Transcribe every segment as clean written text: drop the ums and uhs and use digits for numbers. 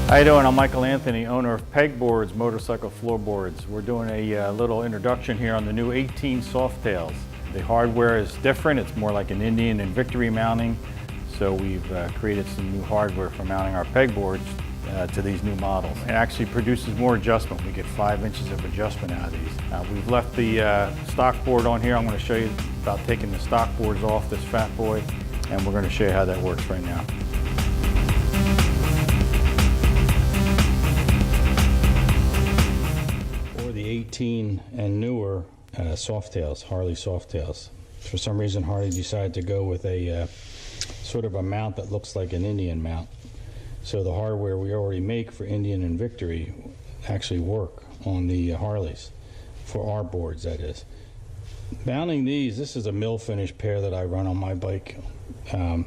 How you doing? I'm Michael Anthony, owner of PegBoards motorcycle floorboards. We're doing a little introduction here on the new 18 Softails. The hardware is different. It's more like an Indian and Victory mounting. So we've created some new hardware for mounting our PegBoards to these new models. It actually produces more adjustment. We get 5 inches of adjustment out of these. We've left the stock board on here. I'm going to show you about taking the stock boards off this fat boy, and we're going to show you how that works right now. For the 18 and newer Softails, Harley Softails, for some reason Harley decided to go with a sort of a mount that looks like an Indian mount. So the hardware we already make for Indian and Victory actually work on the Harleys, for our boards that is. Mounting these, this is a mill finish pair that I run on my bike on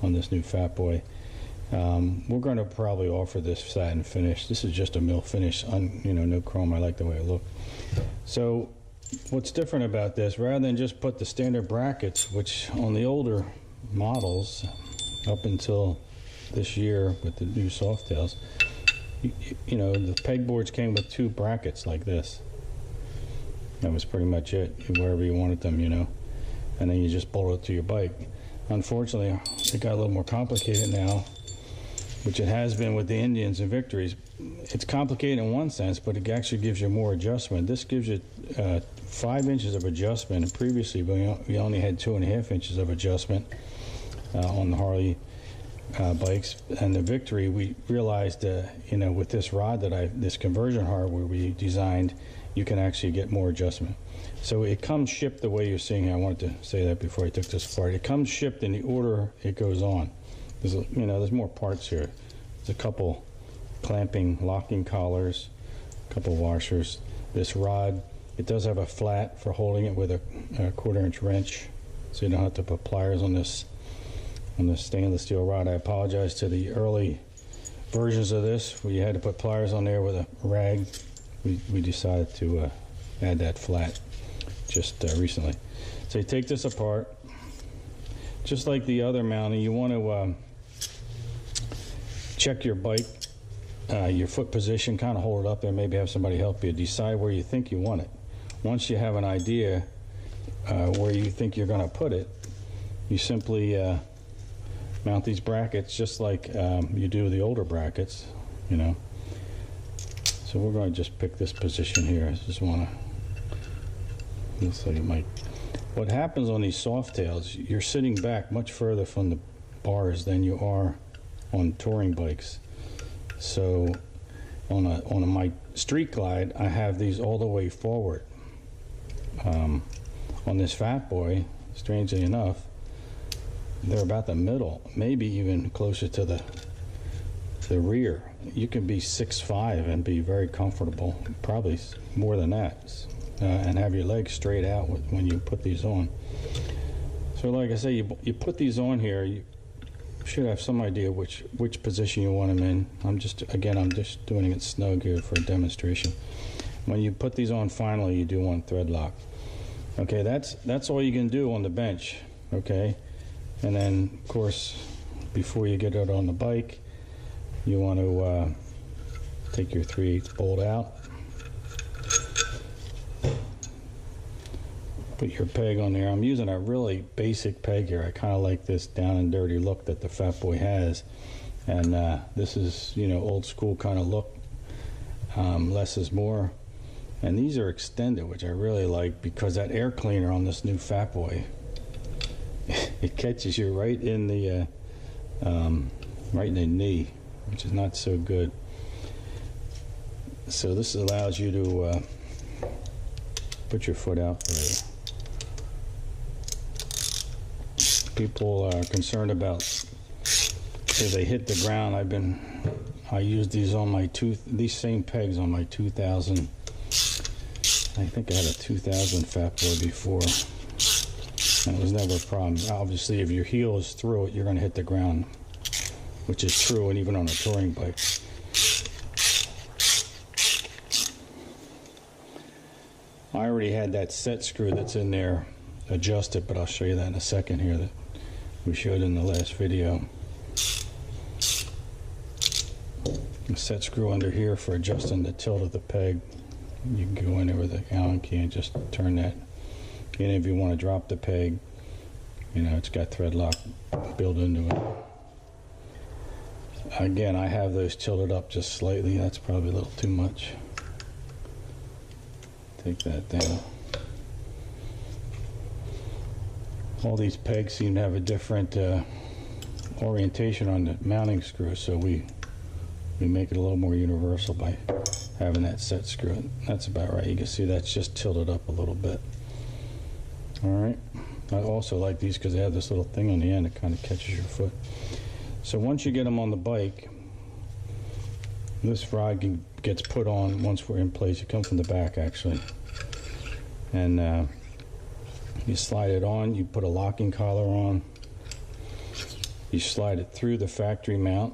this new fat boy. We're going to probably offer this satin finish. This is just a mill finish, no chrome. I like the way it looks. So what's different about this, rather than just put the standard brackets, which on the older models up until this year with the new Softails, the PegBoards came with 2 brackets like this. That was pretty much it, wherever you wanted them, and then you just bolt it to your bike. Unfortunately, it got a little more complicated now, which it has been with the Indians and Victories. It's complicated in one sense, but it actually gives you more adjustment. This gives you 5 inches of adjustment, and previously we only had 2.5 inches of adjustment on the Harley bikes. And the Victory, we realized, with this rod this conversion hardware we designed, you can actually get more adjustment. So it comes shipped the way you're seeing here. I wanted to say that before I took this apart. It comes shipped in the order it goes on. There's more parts here. There's a couple clamping, locking collars, a couple washers. This rod, it does have a flat for holding it with a 1/4 inch wrench, so you don't have to put pliers on this stainless steel rod. I apologize to the early versions of this where you had to put pliers on there with a rag. We decided to add that flat just recently. So you take this apart. Just like the other mounting, you want to check your bike, your foot position, kind of hold it up there, maybe have somebody help you decide where you think you want it. Once you have an idea where you think you're going to put it, you simply mount these brackets just like you do the older brackets, So we're going to just pick this position here. I just want to, looks like it might. What happens on these Softails, you're sitting back much further from the bars than you are on touring bikes. So on my Street Glide, I have these all the way forward. On this fat boy, strangely enough, they're about the middle, maybe even closer to the rear. You can be 6'5" and be very comfortable, probably more than that, and have your legs straight out when you put these on. So like I say, you put these on here, you should have some idea which position you want them in. I'm just doing it snug here for a demonstration. When you put these on finally, you do one thread lock. Okay, that's all you can do on the bench, okay? And then, of course, before you get it on the bike, you want to take your 3/8 bolt out, put your peg on there. I'm using a really basic peg here. I kind of like this down and dirty look that the fat boy has, and this is old school kind of look. Less is more, and these are extended, which I really like, because that air cleaner on this new fat boy, it catches you right in the knee, which is not so good. So this allows you to put your foot out further. People are concerned about if they hit the ground. I use these on my these same pegs on my 2000. I think I had a 2000 fat boy before, and it was never a problem. Obviously, if your heel is through it, you're going to hit the ground, which is true, and even on a touring bike. I already had that set screw that's in there adjusted, but I'll show you that in a second here that we showed in the last video. a set screw under here for adjusting the tilt of the peg. You can go in there with an Allen key and just turn that. And if you want to drop the peg, you know, it's got thread lock built into it. Again, I have those tilted up just slightly. That's probably a little too much. Take that down. All these pegs seem to have a different orientation on the mounting screw, so we make it a little more universal by having that set screw. That's about right. You can see that's just tilted up a little bit. All right. I also like these because they have this little thing on the end that kind of catches your foot. So once you get them on the bike, this rod gets put on once we're in place. It comes from the back, actually. And you slide it on. You put a locking collar on. You slide it through the factory mount,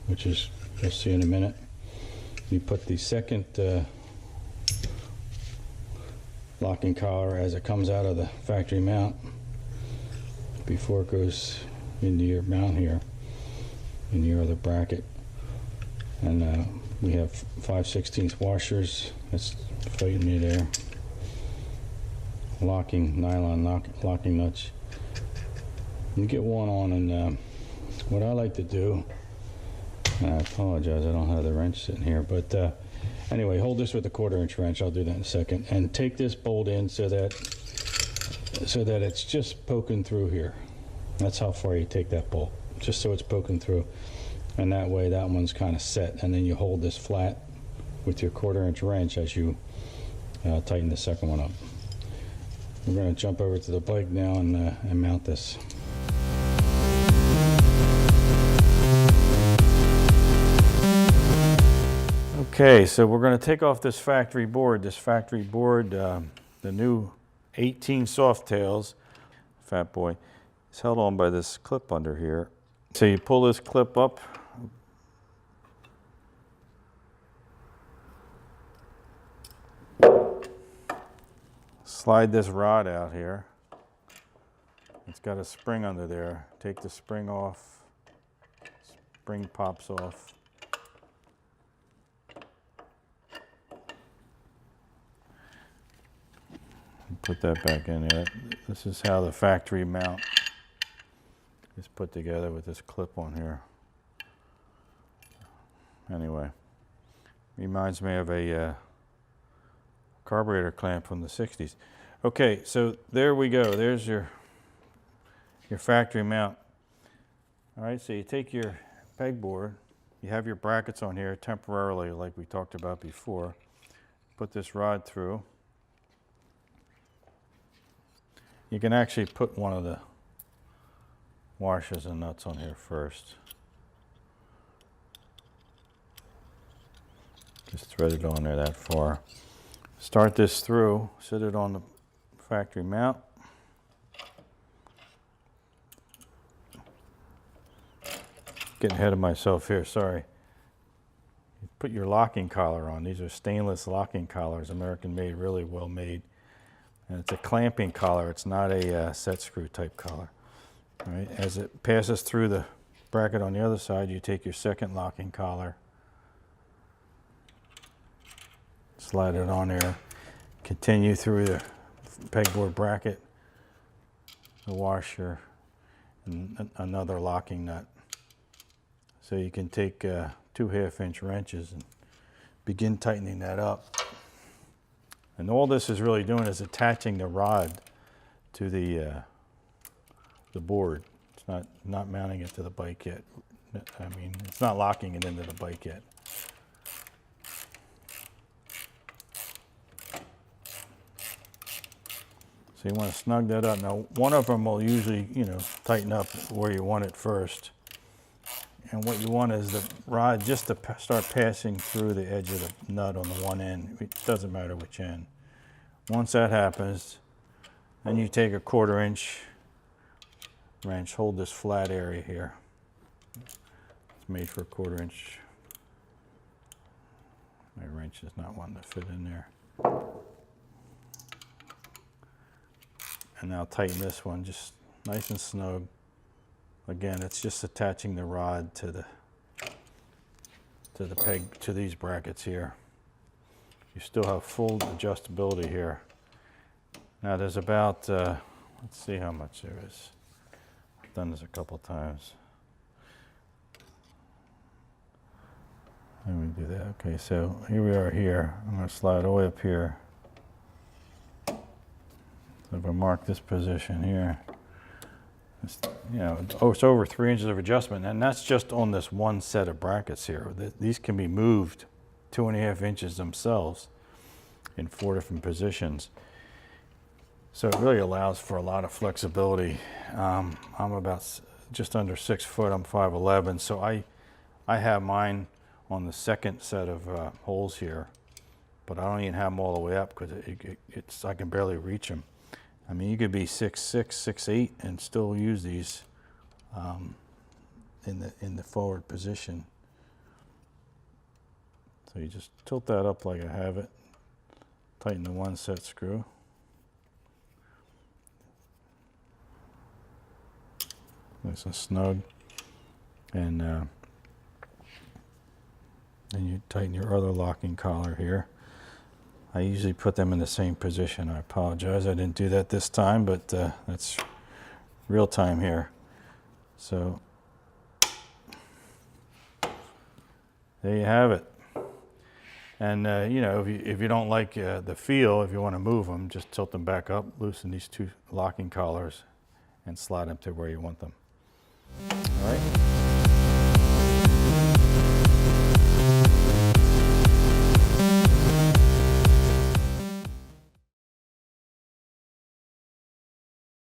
which is, you'll see in a minute. You put the second locking collar as it comes out of the factory mount before it goes into your mount here in your other bracket. And we have 5/16 washers. That's fighting me there. Locking nylon locking nuts. You get one on, and what I like to do, I apologize, I don't have the wrench sitting here, but anyway, hold this with a 1/4-inch wrench. I'll do that in a second. And take this bolt in so that it's just poking through here. That's how far you take that bolt, just so it's poking through. And that way that one's kind of set, and then you hold this flat with your 1/4-inch wrench as you tighten the second one up. We're going to jump over to the bike now and mount this. Okay, so we're going to take off this factory board. The new 18 Softails, Fat Boy, is held on by this clip under here. So you pull this clip up. Slide this rod out here. It's got a spring under there. Take the spring off. Spring pops off. Put that back in there. This is how the factory mount is put together with this clip on here. Anyway, reminds me of a carburetor clamp from the 60s. Okay, so there we go. There's your factory mount. All right, so you take your pegboard, you have your brackets on here temporarily like we talked about before. Put this rod through. You can actually put one of the washers and nuts on here first. Just thread it on there that far. Start this through, sit it on the factory mount. Getting ahead of myself here, sorry. You put your locking collar on. These are stainless locking collars, American made, really well made. And it's a clamping collar, it's not a set screw type collar. All right, as it passes through the bracket on the other side, you take your second locking collar, slide it on there, continue through the pegboard bracket, the washer, and another locking nut. So you can take 2 1/2-inch wrenches and begin tightening that up. And all this is really doing is attaching the rod to the board. It's not mounting it to the bike yet. I mean, it's not locking it into the bike yet. So you want to snug that up. Now, one of them will usually, tighten up where you want it first. And what you want is the rod just to start passing through the edge of the nut on the one end. It doesn't matter which end. Once that happens, then you take a 1/4-inch wrench, hold this flat area here. It's made for a 1/4-inch. My wrench is not wanting to fit in there. And now tighten this one just nice and snug. Again, it's just attaching the rod to to the peg, to these brackets here. You still have full adjustability here. Now there's about, let's see how much there is. I've done this a couple times. Let me do that. Okay, so here we are here. I'm going to slide all the way up here. So if I mark this position here, it's, you know, it's over 3 inches of adjustment, and that's just on this one set of brackets here. These can be moved 2.5 inches themselves in 4 different positions. So it really allows for a lot of flexibility. I'm about just under 6 foot. I'm 5'11", so I have mine on the second set of holes here, but I don't even have them all the way up because I can barely reach them. I mean, you could be 6'6", 6'8", and still use these in the forward position. So you just tilt that up like I have it. Tighten the one set screw. Nice and snug, and then you tighten your other locking collar here. I usually put them in the same position. I apologize, I didn't do that this time, but that's real time here. So there you have it. And you know, if you don't like the feel, if you want to move them, just tilt them back up, loosen these 2 locking collars, and slide them to where you want them. All right.